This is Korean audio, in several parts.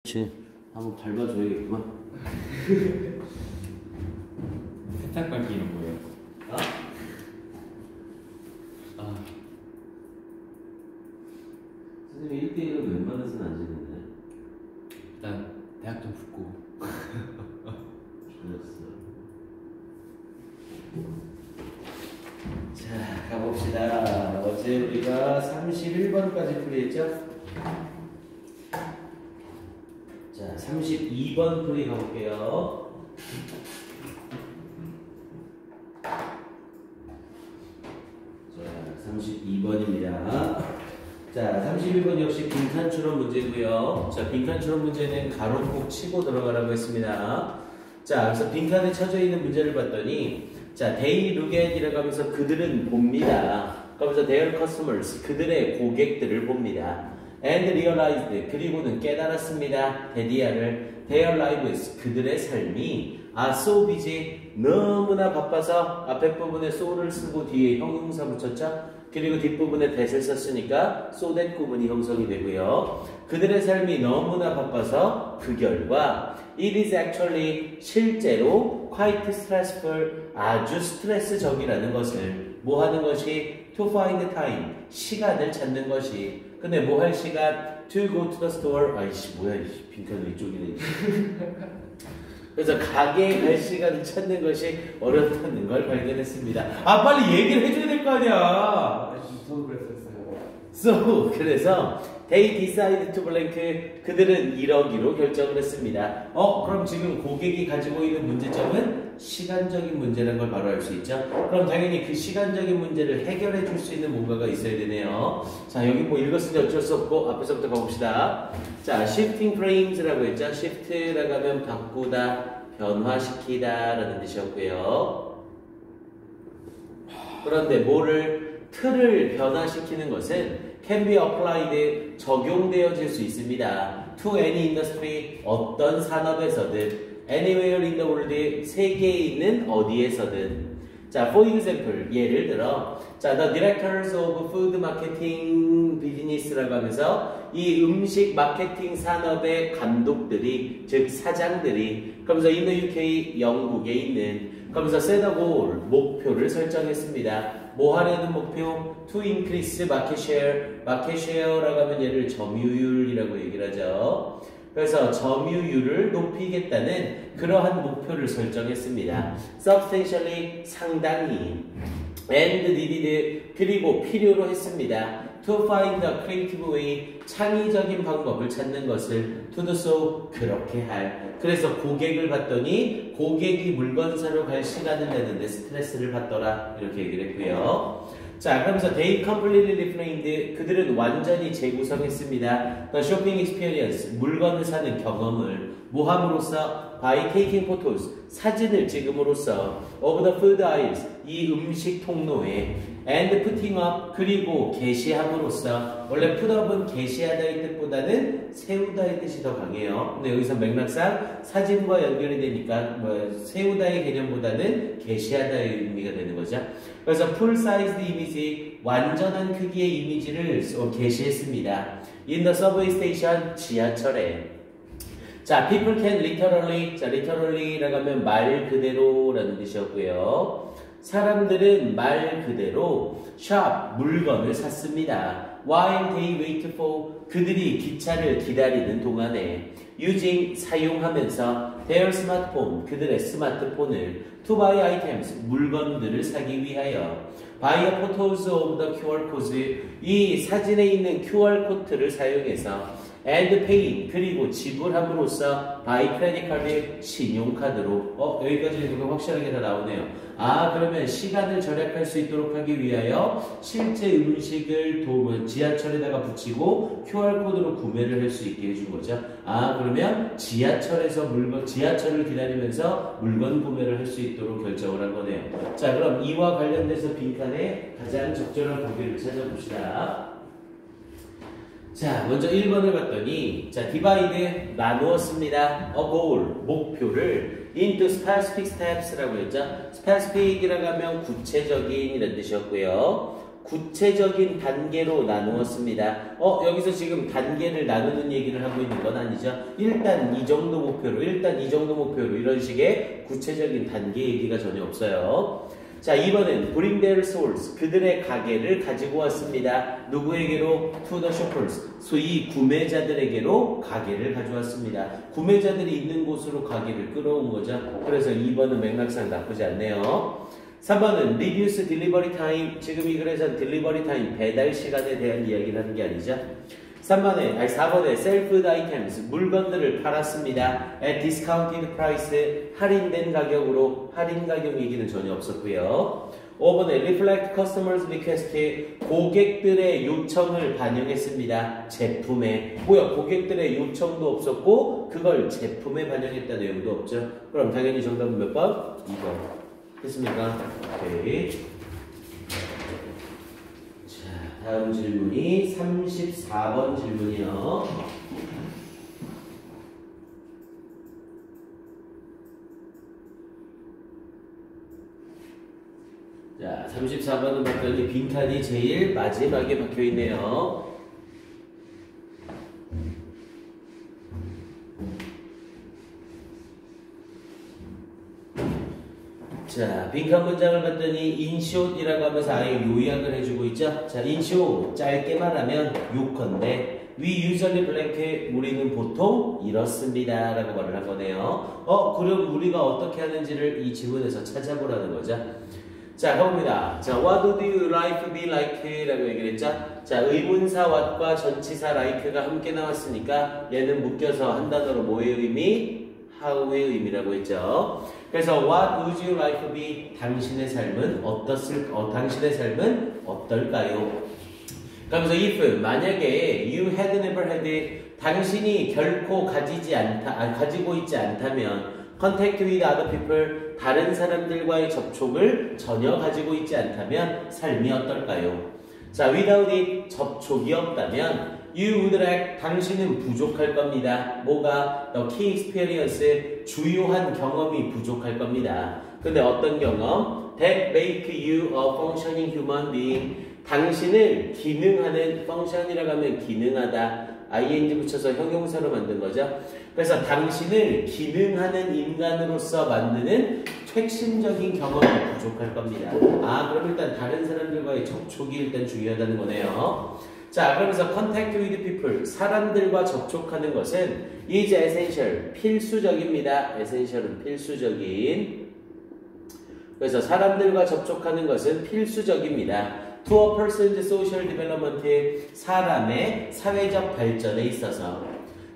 그렇지. 한번 밟아줘야겠구만. 세탁 밟기는 뭐예요? 아? 선생님 1대1은 웬만해서는 안 지는데. 일단 대학 좀 붙고. 좋았어. 자, 가봅시다. 어제 우리가 31번까지 풀이했죠? 자, 32번 풀이 가볼게요. 자, 32번입니다. 자, 31번 역시 빈칸 추론 문제고요. 자, 빈칸 추론 문제는 가로 꼭 치고 들어가라고 했습니다. 자, 그래서 빈칸에 쳐져 있는 문제를 봤더니 자, they look at이라고 하면서 그들은 봅니다. 그러면서 their customers, 그들의 고객들을 봅니다. and realized, 그리고는 깨달았습니다. 데디아를 their lives, 그들의 삶이 are so busy, 너무나 바빠서 앞에 부분에 so를 쓰고 뒤에 형용사 붙였죠? 그리고 뒷부분에 that을 썼으니까 so that 구문이 형성이 되고요. 그들의 삶이 너무나 바빠서 그 결과 it is actually 실제로 quite stressful, 아주 스트레스적이라는 것을 뭐 하는 것이 to find time, 시간을 찾는 것이. 근데 뭐 할 시간? to go to the store. 아이씨 뭐야 이씨 빈칸 이쪽이네. 그래서 가게에 갈 시간을 찾는 것이 어렵다는 걸 발견했습니다. 아 빨리 얘기를 해줘야 될 거 아니야. 저도 그랬었어요. So 그래서 they decide to blank, 그들은 이러기로 결정을 했습니다. 그럼 지금 고객이 가지고 있는 문제점은 시간적인 문제라는 걸 바로 알 수 있죠. 그럼 당연히 그 시간적인 문제를 해결해 줄 수 있는 뭔가가 있어야 되네요. 자, 여기 뭐 읽었으니 어쩔 수 없고 앞에서부터 가봅시다. 자, shifting frames라고 했죠. shift라고 하면 바꾸다, 변화시키다 라는 뜻이었고요. 그런데 뭐를, 틀을 변화시키는 것은 can be applied, 적용되어질 수 있습니다. to any industry, 어떤 산업에서든, anywhere in the world, 세계에 있는 어디에서든. 자, for example, 예를 들어, 자, the directors of food marketing business라고 하면서 이 음식 마케팅 산업의 감독들이, 즉 사장들이, 그러면서 in the UK, 영국에 있는, 그러면서 set a goal, 목표를 설정했습니다. 뭐 하려는 목표? To increase market share. market share라고 하면 얘를 점유율이라고 얘기를 하죠. 그래서 점유율을 높이겠다는 그러한 목표를 설정했습니다. substantially, 상당히. and needed, 그리고 필요로 했습니다. to find a creative way, 창의적인 방법을 찾는 것을 to do so, 그렇게 할. 그래서 고객을 봤더니 고객이 물건 사러 갈 시간을 내는데 스트레스를 받더라 이렇게 얘기를 했고요. 자, 그러면서 they completely reframed, 그들은 완전히 재구성했습니다. The shopping experience, 물건을 사는 경험을 뭐 함으로써? by taking photos, 사진을 찍음으로써 of the food aisles, 이 음식 통로에 and putting up, 그리고 게시함으로써. 원래 put up은 게시하다의 뜻보다는 세우다의 뜻이 더 강해요. 근데 여기서 맥락상 사진과 연결이 되니까 세우다의 개념보다는 게시하다의 의미가 되는 거죠. 그래서 full sized image, 완전한 크기의 이미지를 게시했습니다. in the subway station, 지하철에. 자, people can literally, 자, literally라고 하면 말 그대로라는 뜻이었고요. 사람들은 말 그대로 shop, 물건을 샀습니다. while they wait for, 그들이 기차를 기다리는 동안에 using, 사용하면서 their smartphone, 그들의 스마트폰을 to buy items, 물건들을 사기 위하여 by a photos of the QR codes, 이 사진에 있는 QR 코드를 사용해서 and pay, 그리고 지불함으로써 by credit card, 신용카드로. 여기까지 확실하게 다 나오네요. 그러면 시간을 절약할 수 있도록 하기 위하여 실제 음식을 지하철에다가 붙이고 QR코드로 구매를 할 수 있게 해준 거죠. 그러면 지하철에서 지하철을 기다리면서 물건 구매를 할 수 있도록 결정을 한 거네요. 자, 그럼 이와 관련돼서 빈칸에 가장 적절한 보기를 찾아봅시다. 자, 먼저 1번을 봤더니, 자, divide, 나누었습니다. a goal, 목표를 into specific steps라고 했죠. specific이라고 하면 구체적인 이런 뜻이었고요. 구체적인 단계로 나누었습니다. 여기서 지금 단계를 나누는 얘기를 하고 있는 건 아니죠. 일단 이 정도 목표로, 이런 식의 구체적인 단계 얘기가 전혀 없어요. 자, 2번은 bring their stores, 그들의 가게를 가지고 왔습니다. 누구에게로? to the shoppers, 소위 구매자들에게로 가게를 가져왔습니다. 구매자들이 있는 곳으로 가게를 끌어온 거죠. 그래서 2번은 맥락상 나쁘지 않네요. 3번은 reduce delivery time, 지금 이 글에서는 delivery time, 배달 시간에 대한 이야기를 하는 게 아니죠. 4번에 self items, 물건들을 팔았습니다. at discounted price, 할인된 가격으로, 할인 가격 얘기는 전혀 없었고요. 5번에 reflect customers request, 고객들의 요청을 반영했습니다. 제품에. 뭐야, 고객들의 요청도 없었고 그걸 제품에 반영했다는 내용도 없죠. 그럼 당연히 정답은 몇 번? 2번. 됐습니까? 오케이. 자, 다음 질문이 34번 질문이요. 자, 34번은 봤더니 빈칸이 제일 마지막에 박혀 있네요. 자, 빈칸 문장을 봤더니 인숏이라고 하면서 아예 요약을 해주고 있죠. 자, 인숏 짧게 말하면 요건데 we usually blank, 우리는 보통 이렇습니다 라고 말을 한 거네요. 그럼 우리가 어떻게 하는지를 이 지문에서 찾아보라는 거죠. 자, 가봅니다. 자, what do you like be like? 라고 얘기를 했죠. 자, 의문사 what과 전치사 like가 함께 나왔으니까 얘는 묶여서 한 단어로 뭐의 의미? how의 의미라고 했죠. 그래서 what would you like to be? 당신의 삶은 당신의 삶은 어떨까요? 그러면서 if, 만약에 you had never had, 당신이 결코 가지고 있지 않다면 contact with other people, 다른 사람들과의 접촉을 전혀 가지고 있지 않다면 삶이 어떨까요? 자, without it, 접촉이 없다면 you would lack, 당신은 부족할 겁니다. 뭐가? The key experience, 주요한 경험이 부족할 겁니다. 근데 어떤 경험? That make you a functioning human being, 당신을 기능하는, function이라고 하면 기능하다, ing 붙여서 형용사로 만든 거죠. 그래서 당신을 기능하는 인간으로서 만드는 핵심적인 경험이 부족할 겁니다. 그럼 일단 다른 사람들과의 접촉이 일단 중요하다는 거네요. 자, 그러면서 contact with people, 사람들과 접촉하는 것은 is essential, 필수적입니다. essential은 필수적인. 그래서 사람들과 접촉하는 것은 필수적입니다. to a person's social development, 사람의 사회적 발전에 있어서.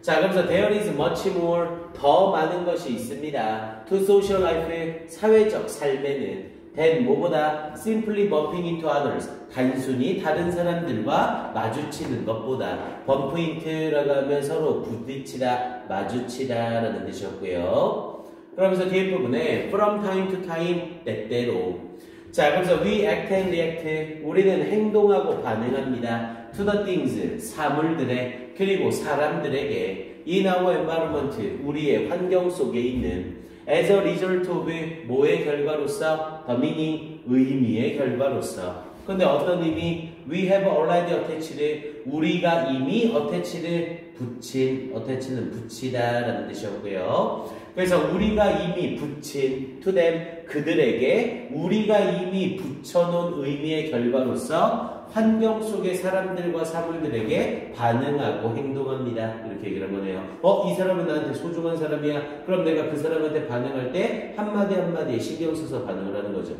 자, 그러면서 there is much more, 더 많은 것이 있습니다. to social life, 사회적 삶에는 than 뭐보다 simply bumping into others, 단순히 다른 사람들과 마주치는 것보다. bump into라고 하면 서로 부딪히다, 마주치다 라는 뜻이었고요. 그러면서 뒤에 부분에 from time to time, 때때로. 자, 그래서 we act and react, 우리는 행동하고 반응합니다. to the things, 사물들에, 그리고 사람들에게. in our environment, 우리의 환경 속에 있는. as a result of, 뭐의 결과로서? the meaning, 의미의 결과로서. 근데 어떤 의미? we have already attached, 우리가 이미 attached, 붙인, attach는 붙이다 라는 뜻이었고요. 그래서 우리가 이미 붙인 to them, 그들에게 우리가 이미 붙여놓은 의미의 결과로서 환경 속의 사람들과 사물들에게 반응하고 행동합니다. 이렇게 얘기를 한 거네요. 이 사람은 나한테 소중한 사람이야. 그럼 내가 그 사람한테 반응할 때 한마디 한마디에 신경 써서 반응을 하는 거죠.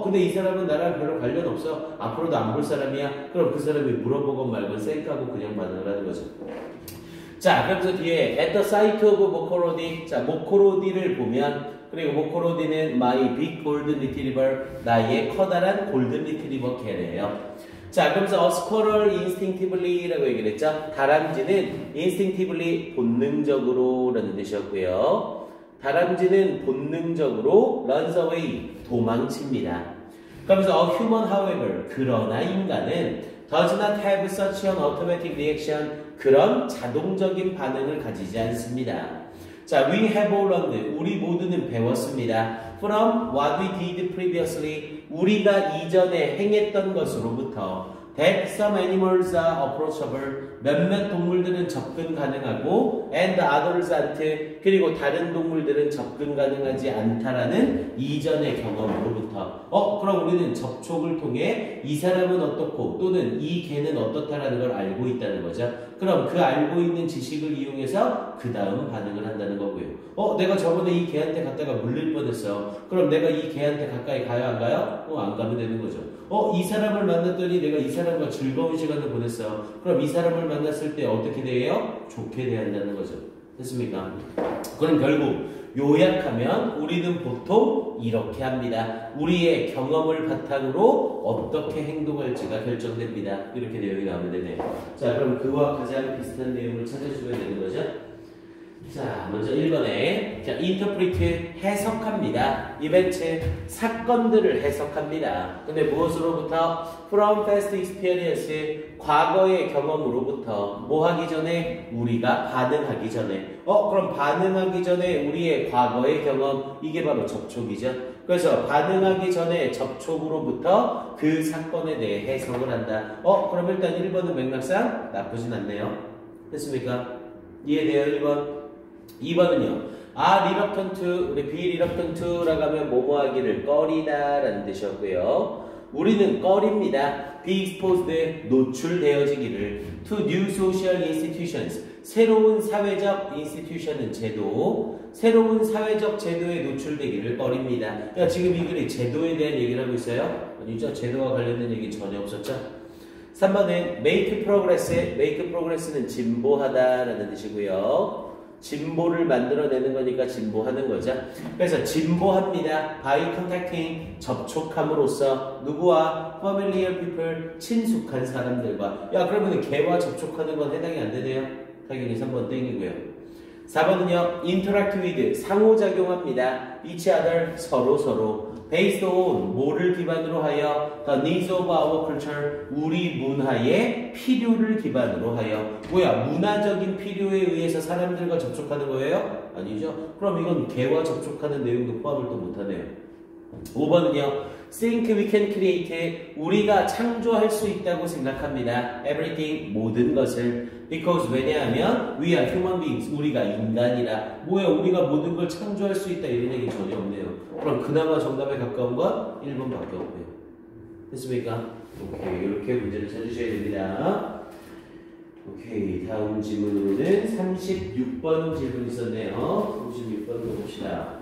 근데 이 사람은 나랑 별로 관련 없어. 앞으로도 안 볼 사람이야. 그럼 그 사람이 물어보건 말건 쌩까고 그냥 반응을 하는 거죠. 자, 그래서 뒤에 at the site of 모코로디, 자, 모코로디를 보면, 그리고 모코로디는 my big golden retriever, 나의 커다란 골든 리트리버 개래요. 자, 그러면서 a squirrel instinctively 라고 얘기를 했죠. 다람쥐는 instinctively, 본능적으로 라는 뜻이었고요. 다람쥐는 본능적으로 runs away, 도망칩니다. 그러면서 a human however, 그러나 인간은 does not have such an automatic reaction, 그런 자동적인 반응을 가지지 않습니다. 자, we have all learned, 우리 모두는 배웠습니다. From what we did previously, 우리가 이전에 행했던 것으로부터 that some animals are approachable 몇몇 동물들은 접근 가능하고 and others한테 그리고 다른 동물들은 접근 가능하지 않다라는 이전의 경험으로부터 그럼 우리는 접촉을 통해 이 사람은 어떻고 또는 이 개는 어떻다라는 걸 알고 있다는 거죠. 그럼 그 알고 있는 지식을 이용해서 그 다음 반응을 한다는 거고요. 내가 저번에 이 개한테 갔다가 물릴 뻔했어. 그럼 내가 이 개한테 가까이 가요 안 가요? 안 가면 되는 거죠. 이 사람을 만났더니 내가 이 사람과 즐거운 시간을 보냈어. 그럼 이 사람을 만났을 때 어떻게 대해요? 좋게 대한다는 거죠. 됐습니까? 그럼 결국 요약하면 우리는 보통 이렇게 합니다. 우리의 경험을 바탕으로 어떻게 행동할지가 결정됩니다. 이렇게 내용이 나오면 되네요. 자, 그럼 그와 가장 비슷한 내용을 찾아주면 되는 거죠. 자, 먼저 1번에 interpret 해석합니다. 이벤트 사건들을 해석합니다. 근데 무엇으로부터? From past experience 과거의 경험으로부터 뭐 하기 전에? 우리가 반응하기 전에. 그럼 반응하기 전에 우리의 과거의 경험 이게 바로 접촉이죠. 그래서 반응하기 전에 접촉으로부터 그 사건에 대해 해석을 한다. 그럼 일단 1번은 맥락상 나쁘진 않네요. 됐습니까? 이해돼요? 1번. 2번은요. reluctant, 우리 be reluctant라고 하면 뭐뭐 하기를 꺼리다 라는 뜻이었고요. 우리는 꺼립니다. be exposed, 노출되어지기를 to new social institutions, 새로운 사회적 institution은 제도, 새로운 사회적 제도에 노출되기를 꺼립니다. 그러니까 지금 이 글이 제도에 대한 얘기를 하고 있어요? 아니죠. 제도와 관련된 얘기 전혀 없었죠. 3번은 make progress, make progress는 진보하다 라는 뜻이고요. 진보를 만들어내는 거니까 진보하는 거죠. 그래서 진보합니다. by contacting, 접촉함으로써 누구와? familiar people, 친숙한 사람들과. 그러면 개와 접촉하는 건 해당이 안 되네요. 당연히 3번 땡이고요. 4번은요. interact with, 상호작용합니다. each other, 서로. based on, 뭐를 기반으로 하여? the needs of our culture, 우리 문화의 필요를 기반으로 하여. 뭐야? 문화적인 필요에 의해서 사람들과 접촉하는 거예요? 아니죠. 그럼 이건 개와 접촉하는 내용도 포함을 또 못하네요. 5번은요. think we can create, 우리가 창조할 수 있다고 생각합니다. everything, 모든 것을. because 왜냐하면 we are human beings, 우리가 인간이라. 뭐야? 우리가 모든 걸 창조할 수 있다 이런 얘기 전혀 없네요. 그럼 그나마 정답에 가까운 건 1번밖에 없고요. 됐습니까? 오케이, 이렇게 문제를 찾으셔야 됩니다. 오케이, 다음 질문으로는 36번 질문 있었네요. 36번 봅시다.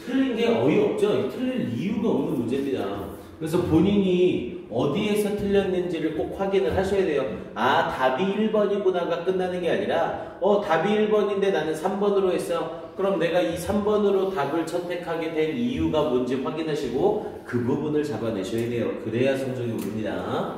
틀린 게 어이없죠? 틀릴 이유가 없는 문제입니다. 그래서 본인이 어디에서 틀렸는지를 꼭 확인을 하셔야 돼요. 답이 1번이구나가 끝나는 게 아니라 답이 1번인데 나는 3번으로 했어. 그럼 내가 이 3번으로 답을 선택하게 된 이유가 뭔지 확인하시고 그 부분을 잡아내셔야 돼요. 그래야 성적이 오릅니다.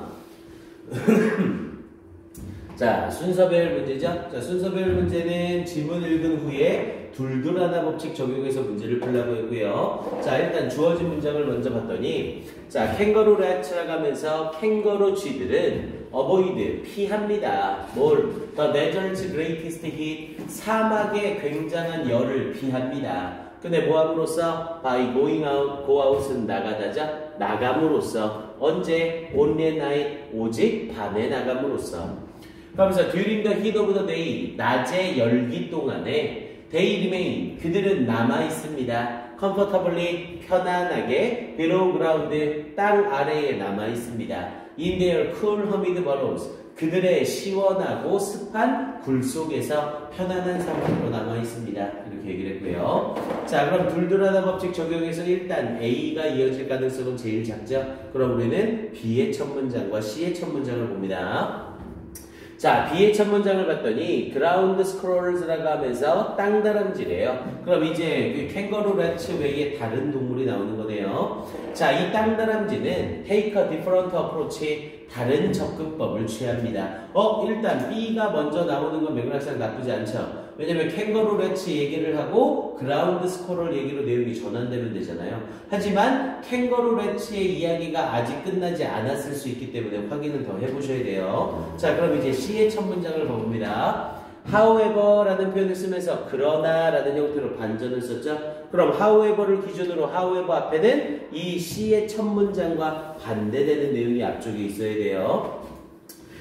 자, 순서별 문제죠. 자, 순서별 문제는 지문 읽은 후에 둘둘하나 법칙 적용해서 문제를 풀라고 했고요. 자, 일단 주어진 문장을 먼저 봤더니 자, 캥거루 랩츠라고 하면서 캥거루 쥐들은 avoid, 피합니다. 뭘? The desert's greatest heat, 사막의 굉장한 열을 피합니다. 근데 뭐 함으로써? by going out, go out은 나가다죠? 나감으로써. 언제? only at night, 오직 밤에 나감으로써. 그러면서 during the heat of the day, 낮의 열기 동안에 they remain, 그들은 남아있습니다. comfortably, 편안하게 below ground, 땅 아래에 남아있습니다. in their cool humid burrows, 그들의 시원하고 습한 굴 속에서 편안한 상태로 남아있습니다. 이렇게 얘기를 했고요. 자, 그럼 둘둘하나 법칙 적용해서 일단 A가 이어질 가능성은 제일 작죠. 그럼 우리는 B의 첫 문장과 C의 첫 문장을 봅니다. 자, B의 첫 문장을 봤더니 ground squirrels라고 하면서 땅다람쥐래요. 그럼 이제 그 캥거루 래츠 외에 다른 동물이 나오는 거네요. 자, 이 땅다람쥐는 take a different approach, 다른 접근법을 취합니다. 일단 B가 먼저 나오는 건 맥락상 나쁘지 않죠. 왜냐면 캥거루 래츠 얘기를 하고 그라운드 스코럴 얘기로 내용이 전환되면 되잖아요. 하지만 캥거루 래츠의 이야기가 아직 끝나지 않았을 수 있기 때문에 확인을 더 해보셔야 돼요. 자, 그럼 이제 C의 첫 문장을 봅니다. however라는 표현을 쓰면서 그러나라는 형태로 반전을 썼죠. 그럼 however를 기준으로 however 앞에는 이 C의 첫 문장과 반대되는 내용이 앞쪽에 있어야 돼요.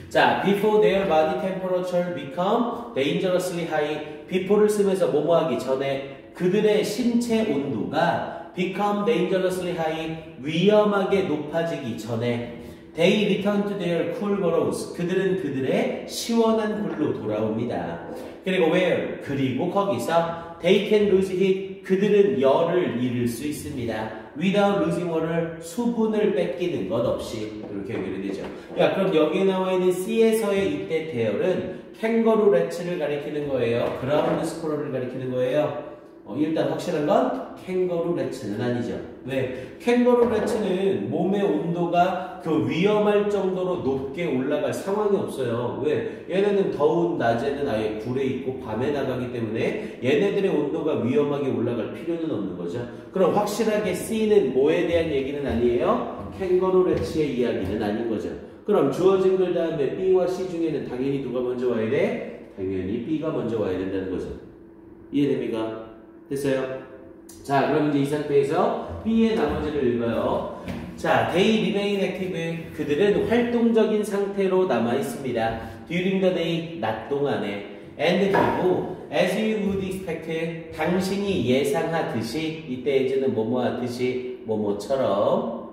자, before their body temperature become dangerously high. before를 쓰면서 뭐뭐 하기 전에 그들의 신체 온도가 become dangerously high. 위험하게 높아지기 전에 they return to their cool burrows. 그들은 그들의 시원한 굴로 돌아옵니다. 그리고 where. 그리고 거기서 they can lose heat. 그들은 열을 잃을 수 있습니다. without losing water. 수분을 뺏기는 것 없이. 이렇게 연결이 되죠. 야, 그럼 여기에 나와 있는 C에서의 이때 대열은 캥거루 래츠를 가리키는 거예요. 그라운드 스코러를 가리키는 거예요. 일단 확실한 건 캥거루 래츠는 아니죠. 왜? 캥거루 래츠는 몸의 온도가 그 위험할 정도로 높게 올라갈 상황이 없어요. 왜? 얘네는 더운 낮에는 아예 굴에 있고 밤에 나가기 때문에 얘네들의 온도가 위험하게 올라갈 필요는 없는 거죠. 그럼 확실하게 C는 뭐에 대한 얘기는 아니에요? 캥거루 래츠의 이야기는 아닌 거죠. 그럼 주어진 글 다음에 B와 C 중에는 당연히 누가 먼저 와야 돼? 당연히 B가 먼저 와야 된다는 거죠. 이해됩니까? 됐어요? 자, 그럼 이제 이 상태에서 B의 나머지를 읽어요. 자, they remain active. 그들은 활동적인 상태로 남아 있습니다. during the day, 낮 동안에. and 그리고 as you would expect, 당신이 예상하듯이, 이때 이제는 뭐뭐 하듯이, 뭐뭐처럼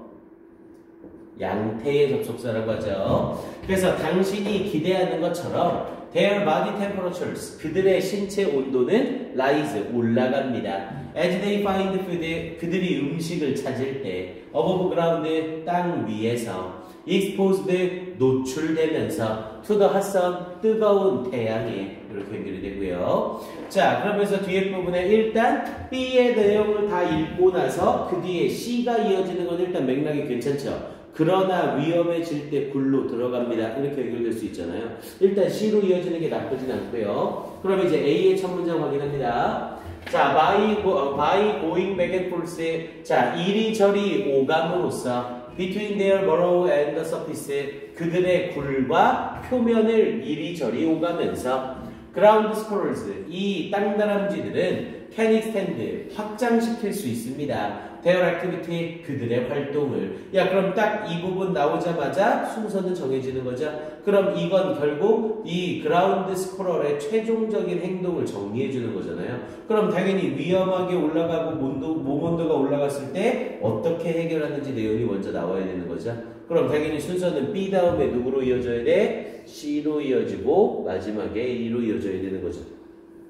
양태의 접속사라고 하죠. 그래서 당신이 기대하는 것처럼 their body temperatures, 그들의 신체 온도는 rise, 올라갑니다. as they find food, 그들이 음식을 찾을 때 above ground, 땅 위에서 exposed, 노출되면서 to the hot sun, 뜨거운 태양에 이렇게 연결이 되고요. 자, 그러면서 뒤에 부분에 일단 B의 내용을 다 읽고 나서 그 뒤에 C가 이어지는 건 일단 맥락이 괜찮죠. 그러나 위험해질 때 굴로 들어갑니다. 이렇게 연결될 수 있잖아요. 일단 C로 이어지는 게 나쁘진 않고요. 그럼 이제 A의 첫 문장 확인합니다. 자, by going back and forth. 자, 이리저리 오감으로써 between their burrow and the surface. 그들의 굴과 표면을 이리저리 오가면서 ground squirrels. 이 땅다람쥐들은 can extend. 확장시킬 수 있습니다. their activity, 그들의 활동을. 야, 그럼 딱 이 부분 나오자마자 순서는 정해지는 거죠. 그럼 이건 결국 이 그라운드 스크롤의 최종적인 행동을 정리해 주는 거잖아요. 그럼 당연히 위험하게 올라가고 몸 온도가 올라갔을 때 어떻게 해결하는지 내용이 먼저 나와야 되는 거죠. 그럼 당연히 순서는 B 다음에 누구로 이어져야 돼? C로 이어지고 마지막에 A로 이어져야 되는 거죠.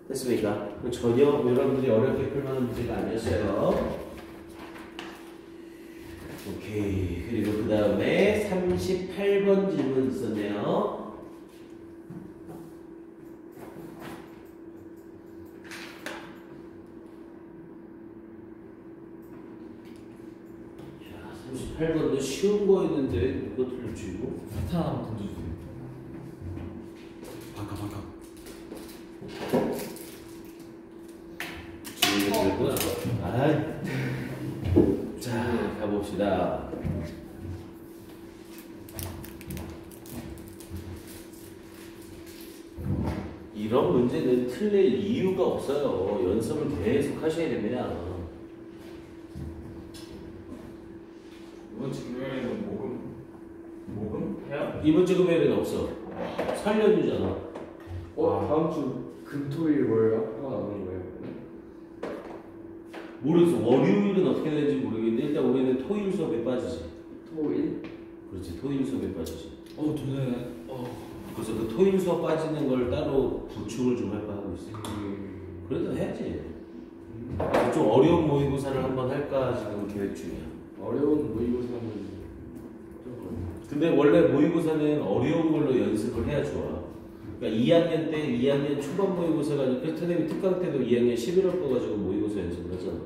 됐습니까? 전혀 여러분들이 어렵게 풀 만한 문제가 아니었어요. 오케이. 그리고 그 다음에 38번 질문 있었네요. 자, 38번도 쉬운 거였는데 누가 틀렸지 이거? 사탕 한번 던져주세요. 바카. 질문이 들구나. 자, 가봅시다. 이런 문제는 틀릴 이유가 없어요. 연습을 계속 하셔야 됩니다. 이번 주 금요일에는 모금 해요? 이번 주 금요일에는 없어. 살려주잖아. 다음 주 금토일 월요일 하고 나오는 거예요? 모르겠어. 월요일은 어떻게 되는지 모르겠는데 일단 우리는 토요일 수업에 빠지지. 토일? 그렇지. 토요일 수업에 빠지지. 저는 그래서 그 토요일 수업 빠지는 걸 따로 보충을 좀 할까 하고 있어. 그래도 해야지. 좀 어려운 모의고사를 한번 할까 지금 계획 중이야. 어려운 모의고사는 근데 원래 모의고사는 어려운 걸로 연습을 해야 좋아. 그러니까 2학년 때 2학년 초반 모의고사가 아니고 선생님이 특강 때도 2학년 11월 거 가지고 모의고사 연습을 하잖아.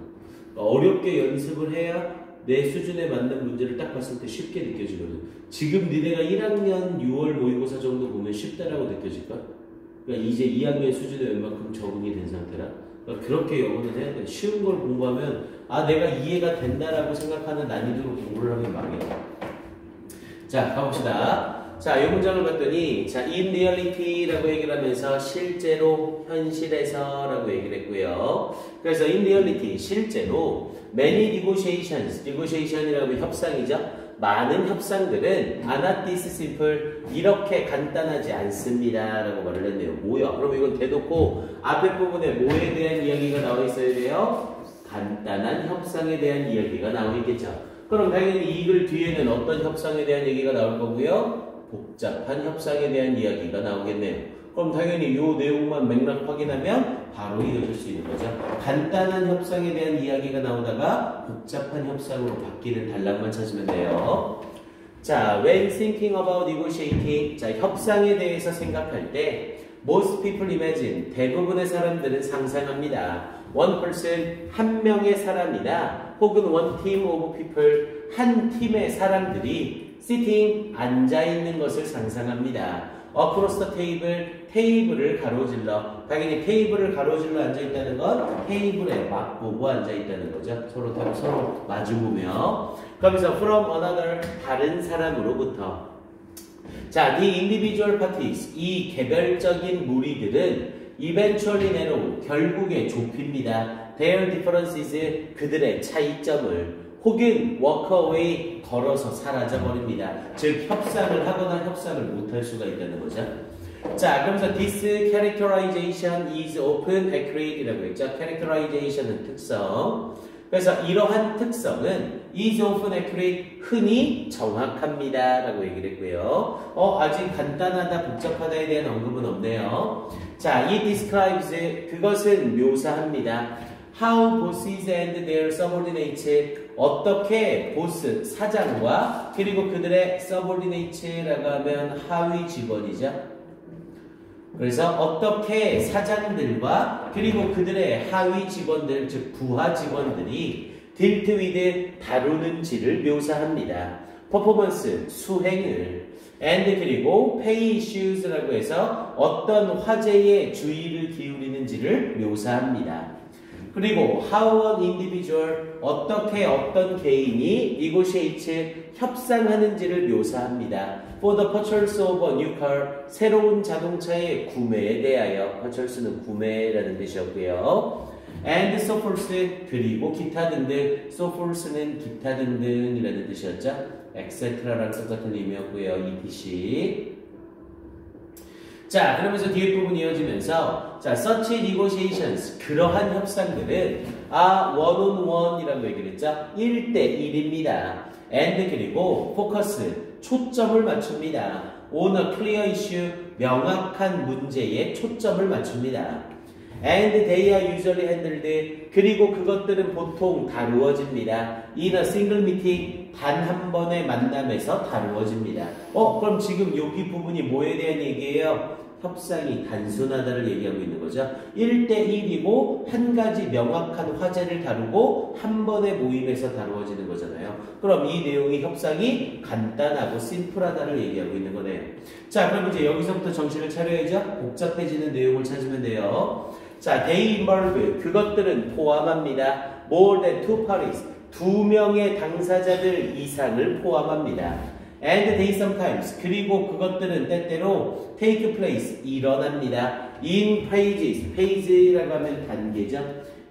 그러니까 어렵게 연습을 해야 내 수준에 맞는 문제를 딱 봤을 때 쉽게 느껴지거든. 지금 니네가 1학년 6월 모의고사 정도 보면 쉽다라고 느껴질까? 그러니까 이제 2학년 수준에 웬만큼 적응이 된 상태라. 그러니까 그렇게 영어는 해야 돼. 쉬운 걸 공부하면 내가 이해가 된다라고 생각하는 난이도로 공부를 하면 망해. 자, 가봅시다. 자, 이 문장을 봤더니, 자, in reality라고 얘기를 하면서 실제로, 현실에서라고 얘기를 했고요. 그래서 in reality, 실제로 many negotiation이라고 하면 협상이죠. 많은 협상들은 are not this simple, 이렇게 간단하지 않습니다. 라고 말을 했네요. 뭐야? 그럼 이건 대놓고 앞에 부분에 뭐에 대한 이야기가 나와 있어야 돼요? 간단한 협상에 대한 이야기가 나와 있겠죠. 그럼 당연히 이 글 뒤에는 어떤 협상에 대한 얘기가 나올 거고요? 복잡한 협상에 대한 이야기가 나오겠네요. 그럼 당연히 이 내용만 맥락 확인하면 바로 이어질 수 있는 거죠. 간단한 협상에 대한 이야기가 나오다가 복잡한 협상으로 바뀌는 단락만 찾으면 돼요. 자, when thinking about negotiating, 자, 협상에 대해서 생각할 때 most people imagine, 대부분의 사람들은 상상합니다. one person, 한 명의 사람이나 혹은 one team of people, 한 팀의 사람들이 sitting, 앉아있는 것을 상상합니다. across the table, 테이블을 가로질러. 당연히 테이블을 가로질러 앉아있다는 건 테이블에 맞보고 앉아있다는 거죠. 서로 마주보며. 그러면서 from another, 다른 사람으로부터. 자, the individual parties, 이 개별적인 무리들은 eventually narrow, 결국에 좁힙니다. their differences, 그들의 차이점을. 혹은 walk away, 걸어서 사라져버립니다. 즉 협상을 하거나 협상을 못할 수가 있다는 거죠. 자, 그러면서 this characterization is often accurate 이라고 했죠. characterization은 특성. 그래서 이러한 특성은 is often accurate, 흔히 정확합니다 라고 얘기를 했고요. 아직 간단하다, 복잡하다에 대한 언급은 없네요. 자, it describes, 그것은 묘사합니다. How bosses and their subordinates, 어떻게 보스, 사장과 그리고 그들의 subordinates라고 하면 하위 직원이죠. 그래서 어떻게 사장들과 그리고 그들의 하위 직원들, 즉 부하 직원들이 dealt with, 다루는지를 묘사합니다. performance, 수행을, and 그리고 pay issues라고 해서 어떤 화제에 주의를 기울이는지를 묘사합니다. 그리고 how an individual, 어떻게 어떤 개인이 negotiate, 협상하는지를 묘사합니다. For the purchase of a new car, 새로운 자동차의 구매에 대하여, purchase는 구매라는 뜻이었고요. And so forth, 그리고 기타 등등, so forth는 기타 등등이라는 뜻이었죠. etc라랑 똑같은 의미였고요. etc. 자, 그러면서 뒤에 부분 이어지면서 자, such negotiations, 그러한 협상들은 are one-on-one이라고 얘기를 했죠. 1대1입니다. and 그리고 focus, 초점을 맞춥니다. on a clear issue, 명확한 문제에 초점을 맞춥니다. and they are usually handled, 그리고 그것들은 보통 다루어집니다. in a single meeting, 단 한 번의 만남에서 다루어집니다. 그럼 지금 여기 부분이 뭐에 대한 얘기예요? 협상이 단순하다를 얘기하고 있는 거죠. 1대1이고 한 가지 명확한 화제를 다루고 한 번의 모임에서 다루어지는 거잖아요. 그럼 이 내용이 협상이 간단하고 심플하다를 얘기하고 있는 거네요. 자, 그럼 이제 여기서부터 정신을 차려야죠. 복잡해지는 내용을 찾으면 돼요. 자, they involve, 그것들은 포함합니다. more than two parties, 두 명의 당사자들 이상을 포함합니다. And they sometimes, 그리고 그것들은 때때로 take place, 일어납니다. in phase라고 하면 단계죠.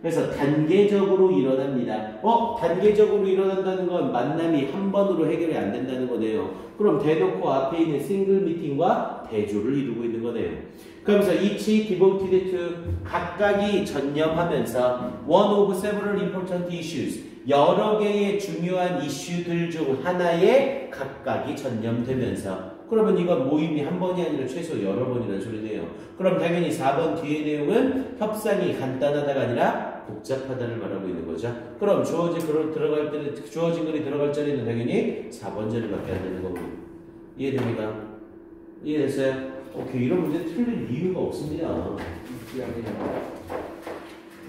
그래서 단계적으로 일어납니다. 단계적으로 일어난다는 건 만남이 한 번으로 해결이 안 된다는 거네요. 그럼 대놓고 앞에 있는 싱글 미팅과 대조를 이루고 있는 거네요. 그러면서 each devoted to, 각각이 전념하면서 one of several important issues, 여러 개의 중요한 이슈들 중 하나에 각각이 전념되면서, 그러면 이건 모임이 한 번이 아니라 최소 여러 번이라는 소리네요. 그럼 당연히 4번 뒤의 내용은 협상이 간단하다가 아니라 복잡하다를 말하고 있는 거죠. 그럼 주어진 글이 들어갈 자리는 당연히 4번 자리밖에 안 되는 거고. 이해됩니까? 이해됐어요? 오케이, 이런 문제 틀릴 이유가 없습니다.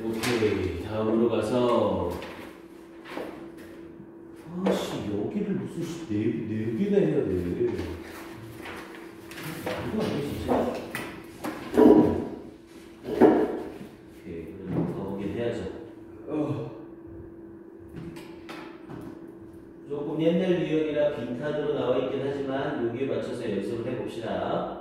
오케이, 다음으로 가서 여기를 무슨 네 개나 해야 돼. 이거 아니지, 진짜. 오케이, 가보긴 해야죠. 조금 옛날 유형이라 빈칸으로 나와 있긴 하지만 하지만 여기에 맞춰서 연습을 해봅시다.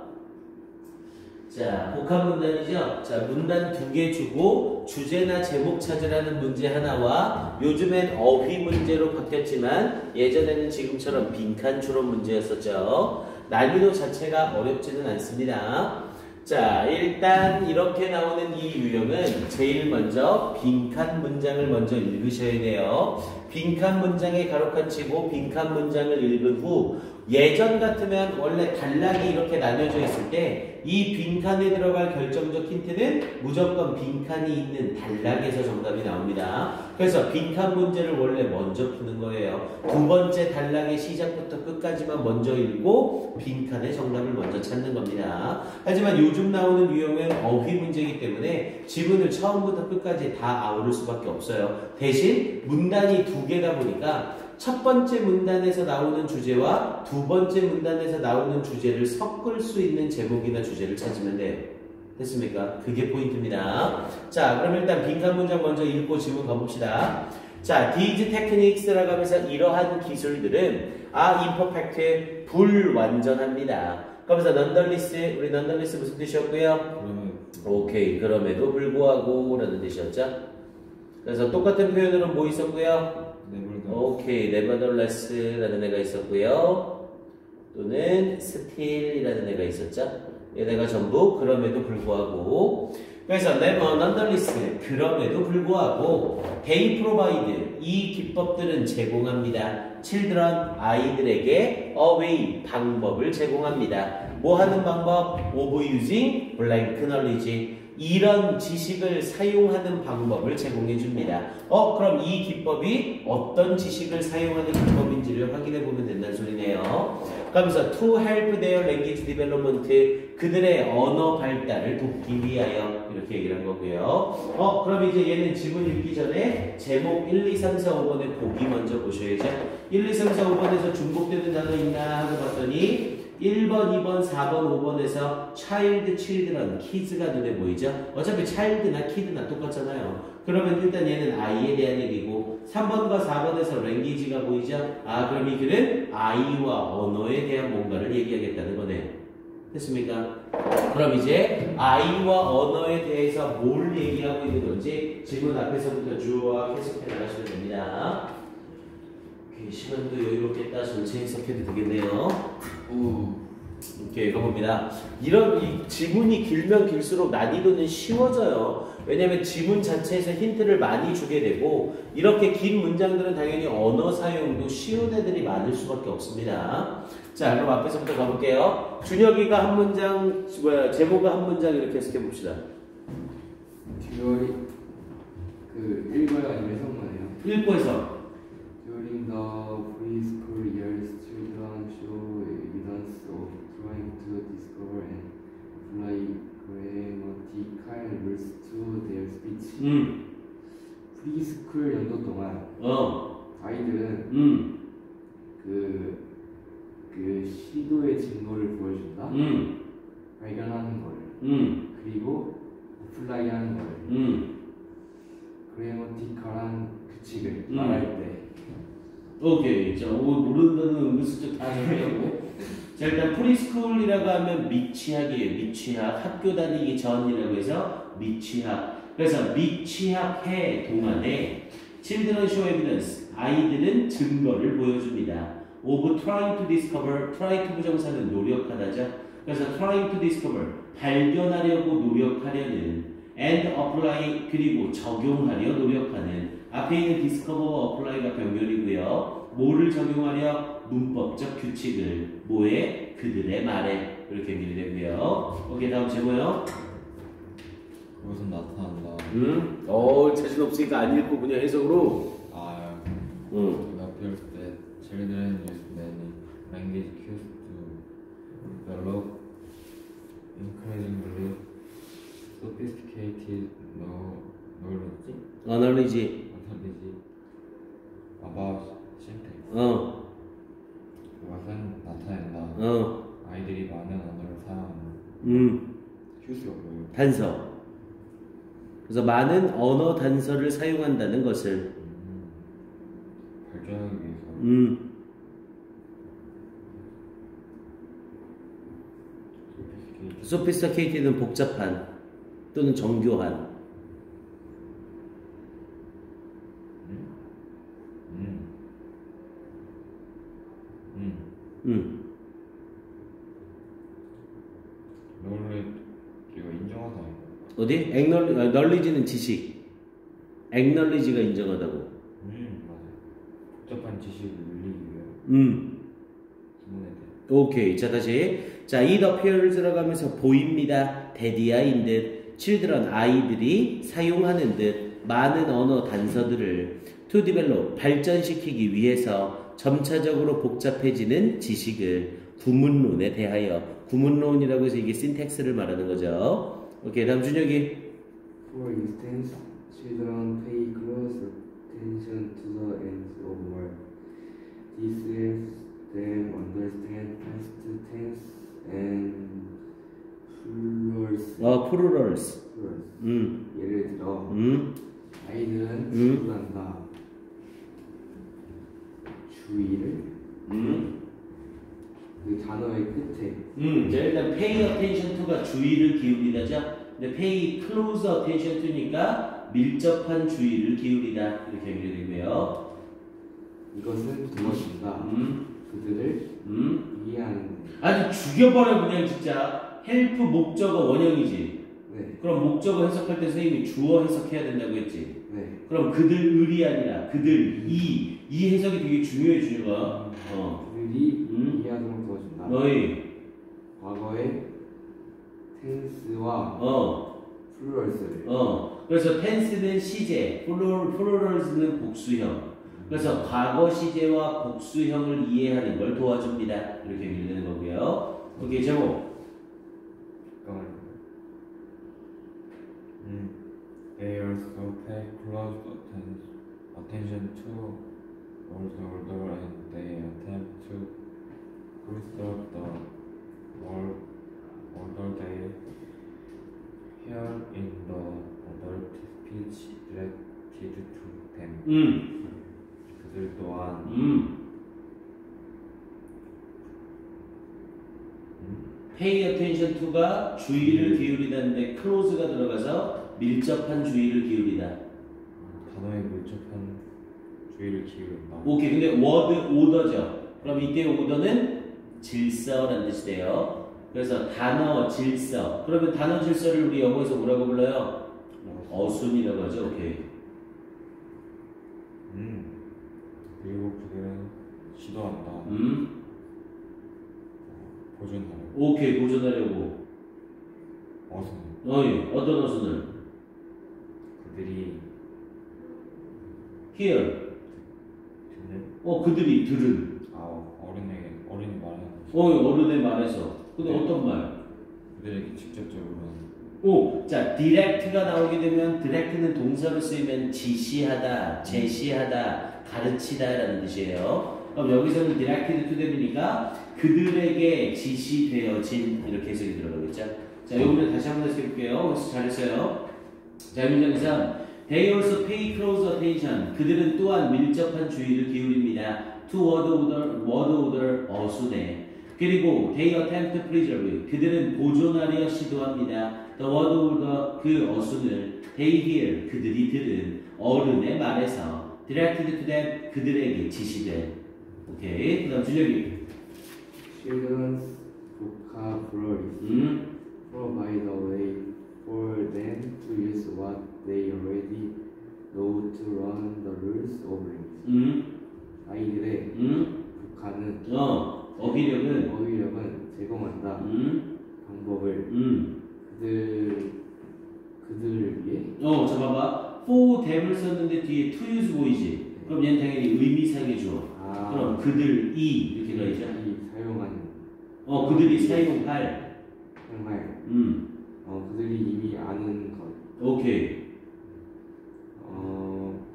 자, 복합 문단이죠? 자, 문단 2개 주고 주제나 제목 찾으라는 문제 하나와 요즘엔 어휘 문제로 바뀌었지만 예전에는 지금처럼 빈칸 추론 문제였었죠. 난이도 자체가 어렵지는 않습니다. 자, 일단 이렇게 나오는 이 유형은 제일 먼저 빈칸 문장을 먼저 읽으셔야 돼요. 빈칸 문장에 가로칸 치고 빈칸 문장을 읽은 후 예전 같으면 원래 단락이 이렇게 나뉘어져 있을 때 이 빈칸에 들어갈 결정적 힌트는 무조건 빈칸이 있는 단락에서 정답이 나옵니다. 그래서 빈칸 문제를 원래 먼저 푸는 거예요. 두 번째 단락의 시작부터 끝까지만 먼저 읽고 빈칸의 정답을 먼저 찾는 겁니다. 하지만 요즘 나오는 유형은 어휘 문제이기 때문에 지문을 처음부터 끝까지 다 아우를 수밖에 없어요. 대신 문단이 2개다 보니까 첫 번째 문단에서 나오는 주제와 두 번째 문단에서 나오는 주제를 섞을 수 있는 제목이나 주제를 찾으면 돼요. 됐습니까? 그게 포인트입니다. 자, 그럼 일단 빈칸 문장 먼저 읽고 질문 가봅시다. 자, these techniques라고 하면서 이러한 기술들은 imperfect, 불완전합니다. 그러면서 nonetheless, 우리 nonetheless 무슨 뜻이었고요? 오케이, 그럼에도 불구하고 라는 뜻이었죠. 그래서 똑같은 표현으로는 뭐 있었고요? 오케이, nevertheless라는 애가 있었고요. 또는 still이라는 애가 있었죠. 얘네가 전부 그럼에도 불구하고. 그래서 nonetheless, 그럼에도 불구하고 they provide, 이 기법들은 제공합니다. children, 아이들에게 a way, 방법을 제공합니다. 뭐 하는 방법? of using blank knowledge, 이런 지식을 사용하는 방법을 제공해 줍니다. 그럼 이 기법이 어떤 지식을 사용하는 기법인지를 확인해 보면 된다는 소리네요. 그러면서 to help their language development, 그들의 언어 발달을 돕기 위하여, 이렇게 얘기를 한 거고요. 그럼 이제 얘는 지문 읽기 전에 제목 1, 2, 3, 4, 5번의 보기 먼저 보셔야죠. 1, 2, 3, 4, 5번에서 중복되는 단어 있나 하고 봤더니 1번, 2번, 4번, 5번에서 child, children, kids가 눈에 보이죠? 어차피 child나 kid나 똑같잖아요. 그러면 일단 얘는 아이에 대한 얘기고 3번과 4번에서 language가 보이죠? 그럼 이 글은 아이와 언어에 대한 뭔가를 얘기하겠다는 거네요. 됐습니까? 그럼 이제 아이와 언어에 대해서 뭘 얘기하고 있는 건지 질문 앞에서부터 쭉 해석해 나가시면 됩니다. 시간도 여유롭겠다. 전체 해석해도 되겠네요. 이렇게 가봅니다. 이 지문이 길면 길수록 난이도는 쉬워져요. 왜냐면 지문 자체에서 힌트를 많이 주게 되고 이렇게 긴 문장들은 당연히 언어 사용도 쉬운 애들이 많을 수밖에 없습니다. 자, 그럼 앞에서부터 가볼게요. 준혁이가 한 문장, 제목을 한 문장 이렇게 해석해 봅시다. 듀얼이 읽어요 아니면 해석만해요? 읽고 해석. During the preschool years, children show evidence of trying to discover and apply grammatical rules to their speech. 프리스쿨 연도 동안 아이들은 그 시도의 증거를 보여준다. 발견하는 거를. 그리고 어플라이하는 거를. 그래머티컬한 규칙을 말할 때. 오케이. 자, 모르는 거는 은근슬쩍 다 정리하고. 자, 일단 프리스쿨이라고 하면 미취학이에요. 미취학. 학교 다니기 전이라고 해서 미취학. 그래서 미취학 해 동안에 children show evidence, 아이들은 증거를 보여줍니다. of trying to discover, try to 부정사는 노력하다죠. 그래서 trying to discover, 발견하려고 노력하려는, and apply, 그리고 적용하려 노력하는. 앞에 있는 discover와 apply가 병렬이고요. 뭐를 적용하려? 문법적 규칙을. 뭐에? 그들의 말에. 이렇게 연결이 되고요. 오케이, 다음 제목요. 그것은 나타난다. 자신 없으니까 안 읽고 그냥 해석으로. The appears that children use many language cues to develop increasingly sophisticated knowledge about syntax. 그것은 나타낸다. 아이들이 많은 언어를 사용하는. 큐스가 뭐예요? 단서. 그래서 많은 언어 단서를 사용한다는 것을 발전하기 위해서. sophisticated는 복잡한 또는 정교한. knowledge가 인정하다. 어디? knowledge는 지식. acknowledge가 인정하다고. 맞아. 복잡한 지식을 늘리기 위해. 구문에 대해. 오케이. 자, 다시. 자, it appears 들어가면서 보입니다. 대디아인 듯. children, 아이들이 사용하는 듯 많은 언어 단서들을 to develop, 발전시키기 위해서 점차적으로 복잡해지는 지식을 구문론에 대하여. 구문론이라고 해서 이게 신텍스를 말하는 거죠. 오케이. 다음 준혁이. For instance, children pay close attention to the ends of words. This helps them understand past tense and plurals. plurals. 예를 들어 아이들은 주의한다. 주의를 그 단어의 끝에 자, 일단 pay attention to가 주의를 기울이다죠. 근데 pay close attention to니까 밀접한 주의를 기울이다 이렇게 연결되고요. 이것은 도와준다. 그들을 이해하는. 아주 죽여버려 그냥 진짜. help 목적어 원형이지. 네. 그럼 목적어 해석할 때 선생님이 주어 해석해야 된다고 했지. 네. 그럼 그들을이 아니라 그들 이 해석이 되게 중요해 준혁아. 그들이 이해하도록 도와준다. 너희 과거의 텐스와 플루럴스를. 그래서 tense는 시제, plurals는 복수형. 그래서 과거 시제와 복수형을 이해하는 걸 도와줍니다. 이렇게 연결되는 거고요. 오케이, 제목. They also pay close attention to older and they attempt to preserve the order they hear in the adult speech directed to them. 그들 또한 pay attention to가 주의를 기울이다는데 close가 들어가서 밀접한 주의를 기울이다. 단어에 밀접한 주의를 기울인다. 오케이. 근데 word order죠. 그럼 이때 order는 질서라는 뜻이 돼요. 그래서 단어 질서. 그러면 단어 질서를 우리 영어에서 뭐라고 불러요? 어순이라고 하죠. 오케이. 그리고 그들은 시도한다. 보존하려고. 오케이. 보존하려고. 어순. 어떤 어순을? 그들이 here. 듣는. 그들이 들은. 어른이 말하는. 어른의 말에서. 근데 어떤 말? 그들에게 직접적으로 하는. 자, direct가 나오게 되면 direct는 동사로 쓰이면 지시하다, 제시하다, 가르치다라는 뜻이에요. 그럼 여기서는 directed to them이니까 그들에게 지시되어진 이렇게 해석이 들어가겠죠. 자, 이 문제 다시 한번 해볼게요. 잘했어요. 자, 문장 3. They also pay close attention. 그들은 또한 밀접한 주의를 기울입니다. To word order, 어순에. 그리고 they attempt to preserve. 그들은 보존하려 시도합니다. The word order, 그 어순을 they hear, 그들이 들은 어른의 말에서 directed to them, 그들에게 지시된. 오케이. 그 다음 준혁이. Children's vocabulary provide a way for them to use what they already know to learn the rules of language. 아이들의 북한은 어휘력은 제공한다. 방법을 그들을 위해. 자 봐봐. for them을 썼는데 뒤에 to use 보이지? 그럼 얘는 당연히 의미상의 주어. 그럼 그들이 이렇게 가야죠. 사용하는. 그들이 사용할. 그들이 이미 아는 것. 오케이.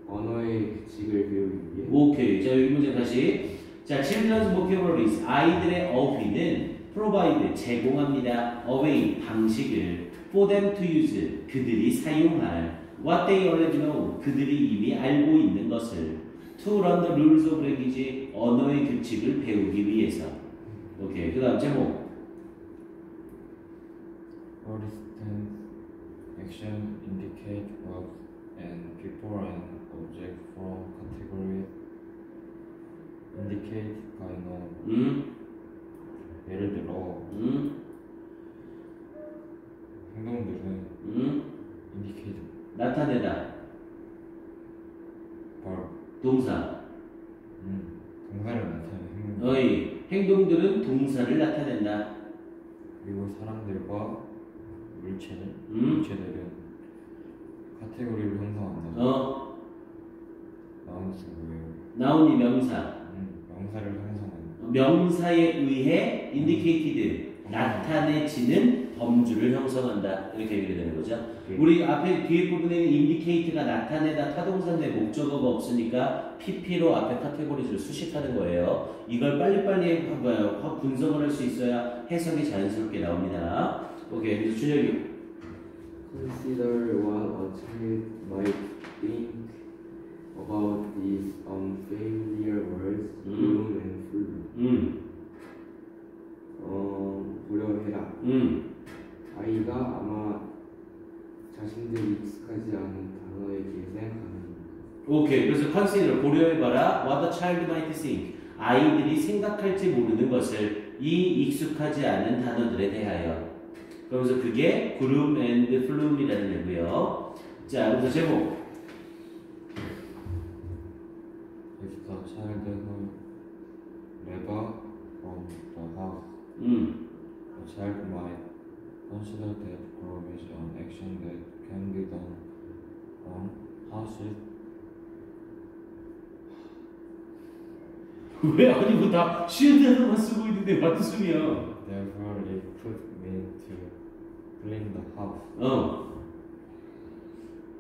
언어의 규칙을 배우기 위해. 오케이. 자, 여기 문제 다시. 자, children's vocabularies. 아이들의 어휘는 provide, 제공합니다. a way, 방식을. for them to use, 그들이 사용할. what they already know, 그들이 이미 알고 있는 것을. to learn the rules of language, 언어의 규칙을 배우기 위해서. 오케이. 그 다음 제목. aorist tense action indicate verbs and before an object from category indicate 가이너 예를 들어 행동들은 indicate 나타내다. verb 동사. 동사를 나타내는 행동 어이. 행동들은 동사를 나타낸다. 그리고 사람들과 물체들은 카테고리를 형성한다. 나운스 뭐예요? 나운이 명사. 명사를 형성한다. 명사에 의해 indicated 나타내지는 범주를 형성한다. 이렇게 얘기를 되는 거죠. 우리 앞에 뒤에 부분에 indicate가 나타내다 타동사인데 목적어가 없으니까 PP로 앞에 카테고리를 수식하는 거예요. 이걸 빨리빨리 분석을 할 수 있어야 해석이 자연스럽게 나옵니다. 오케이, 그래서 준혁이. Consider what a child might think about these unfamiliar words, bloom and fruit. 고려해라. 아이가 아마 자신들이 익숙하지 않은 단어에 대해 생각하는. 오케이, 그래서 consider 고려해봐라. What a child might think. 아이들이 생각할지 모르는 것을 이 익숙하지 않은 단어들에 대하여. 그러면서 그게 bloom and flume이라는 애고요. 자, 그래서 제목. If the child who never from the house, the child might consider that groom is an action that can be done on house. 왜 아니 뭐 다 쉬운 단어만 쓰고 있는데 맞춤이야. Therefore, it could mean to clean the house.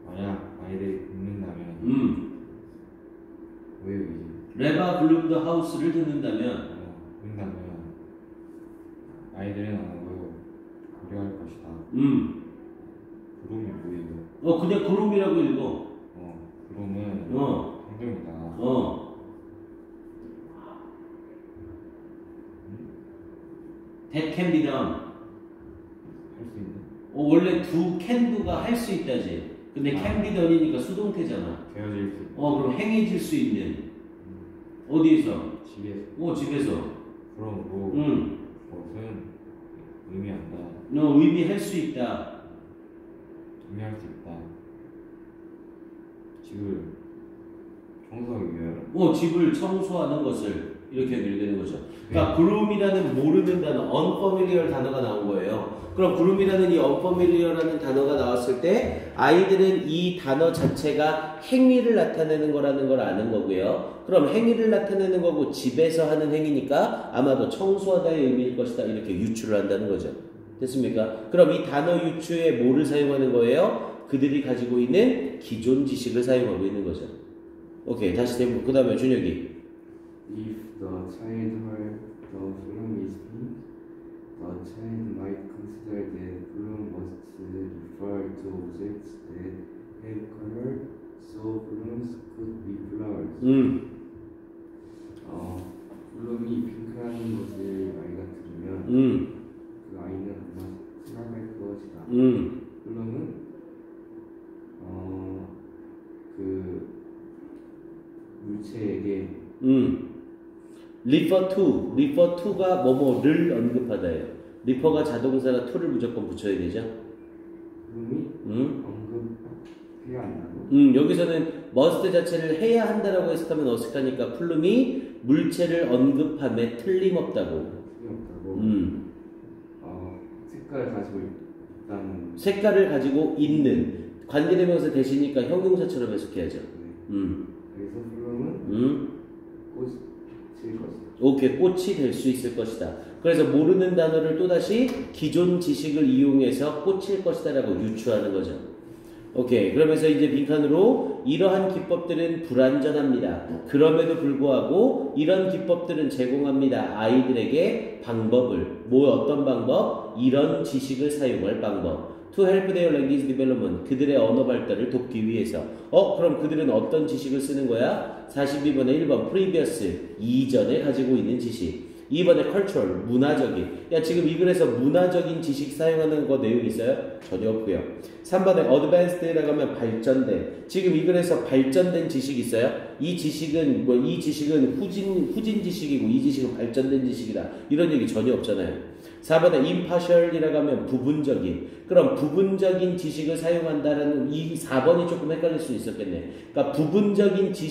만약 아이들이 굶는다면 왜 레바 블룸 더 하우스를 듣는다면 굶는다면 아이들은 아마도 고려할 것이다. 그rum이 뭐예요? 그냥 그rum이라고 읽어. 그rum은 행동이다. That can be done. 할 수 있는? 원래 do, can do가 할 수 있다지. 근데 can be done이니까 수동태잖아. 되어질 수 있는. 그럼 행해질 수 있는. 어디에서? 집에서. 집에서. 그럼 그것은 의미한다. 의미할 수 있다. 의미할 수 있다. 집을 청소하기 위하여. 집을 청소하는 것을 이렇게 읽는 거죠. 그러니까 groom이라는 모르는 단어, unfamiliar 단어가 나온 거예요. 그럼 groom이라는 이 unfamiliar라는 단어가 나왔을 때 아이들은 이 단어 자체가 행위를 나타내는 거라는 걸 아는 거고요. 그럼 행위를 나타내는 거고 집에서 하는 행위니까 아마도 청소하다의 의미일 것이다. 이렇게 유추를 한다는 거죠. 됐습니까? 그럼 이 단어 유추에 뭐를 사용하는 거예요? 그들이 가지고 있는 기존 지식을 사용하고 있는 거죠. 오케이, 다시 대본. 그 다음에 준혁이. If the child heard the bloom is pink, the child might consider that bloom must refer to objects that have color, so blooms could be flowers. 블룸이 핑크라는 것을 아이가 들으면 그 아이는 아마 생각할 것이다. 블룸은 그 물체에게 refer to가 뭐뭐를 언급하다예요. refer가 자동사라 to를 무조건 붙여야 되죠. 블룸이 언급해야 한다고? 여기서는 must 자체를 해야 한다라고 해석하면 어색하니까 플룸이 물체를 언급함에 틀림없다고. 색깔을 가지고 있다는. 색깔을 가지고 있는 관계대명사 대시니까 형용사처럼 해석해야죠. 그래서 블룸은 꽃일 것이다. 오케이, 꽃이 될 수 있을 것이다. 그래서 모르는 단어를 또다시 기존 지식을 이용해서 꽃일 것이다라고 유추하는 거죠. 오케이, 그러면서 이제 빈칸으로 이러한 기법들은 불완전합니다. 그럼에도 불구하고 이런 기법들은 제공합니다. 아이들에게 방법을. 어떤 방법? 이런 지식을 사용할 방법. To help their language development. 그들의 언어 발달을 돕기 위해서. 그럼 그들은 어떤 지식을 쓰는 거야? 42번에 1번 previous. 이전에 가지고 있는 지식. 2번에 cultural, 문화적인. 야, 지금 이 글에서 문화적인 지식 사용하는 거 내용 있어요? 전혀 없고요. 3번에 advanced라고 하면 발전된. 지금 이 글에서 발전된 지식 있어요? 이 지식은 이 지식은 후진 지식이고 이 지식은 발전된 지식이다. 이런 얘기 전혀 없잖아요. 4번에 impartial이라고 하면 부분적인. 그럼 부분적인 지식을 사용한다라는 이 4번이 조금 헷갈릴 수 있었겠네. 그러니까 부분적인 지식